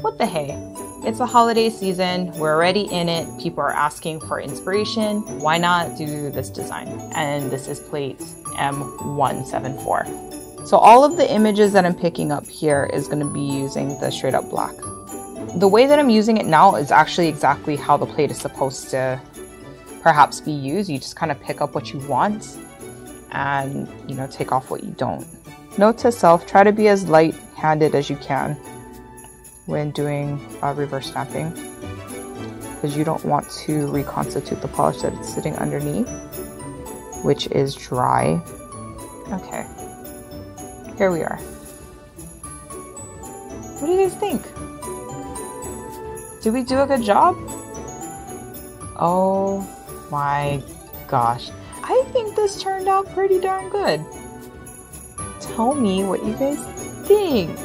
what the hey? It's a holiday season, we're already in it, people are asking for inspiration, why not do this design? And this is plate M174. So all of the images that I'm picking up here is going to be using the straight up black. The way that I'm using it now is actually exactly how the plate is supposed to perhaps be used. You just kind of pick up what you want and, you know, take off what you don't. Note to self, try to be as light-handed as you can when doing reverse stamping, because you don't want to reconstitute the polish that it's sitting underneath, which is dry. Okay, here we are. What do you guys think? Did we do a good job? Oh my gosh, I think this turned out pretty darn good. Tell me what you guys think.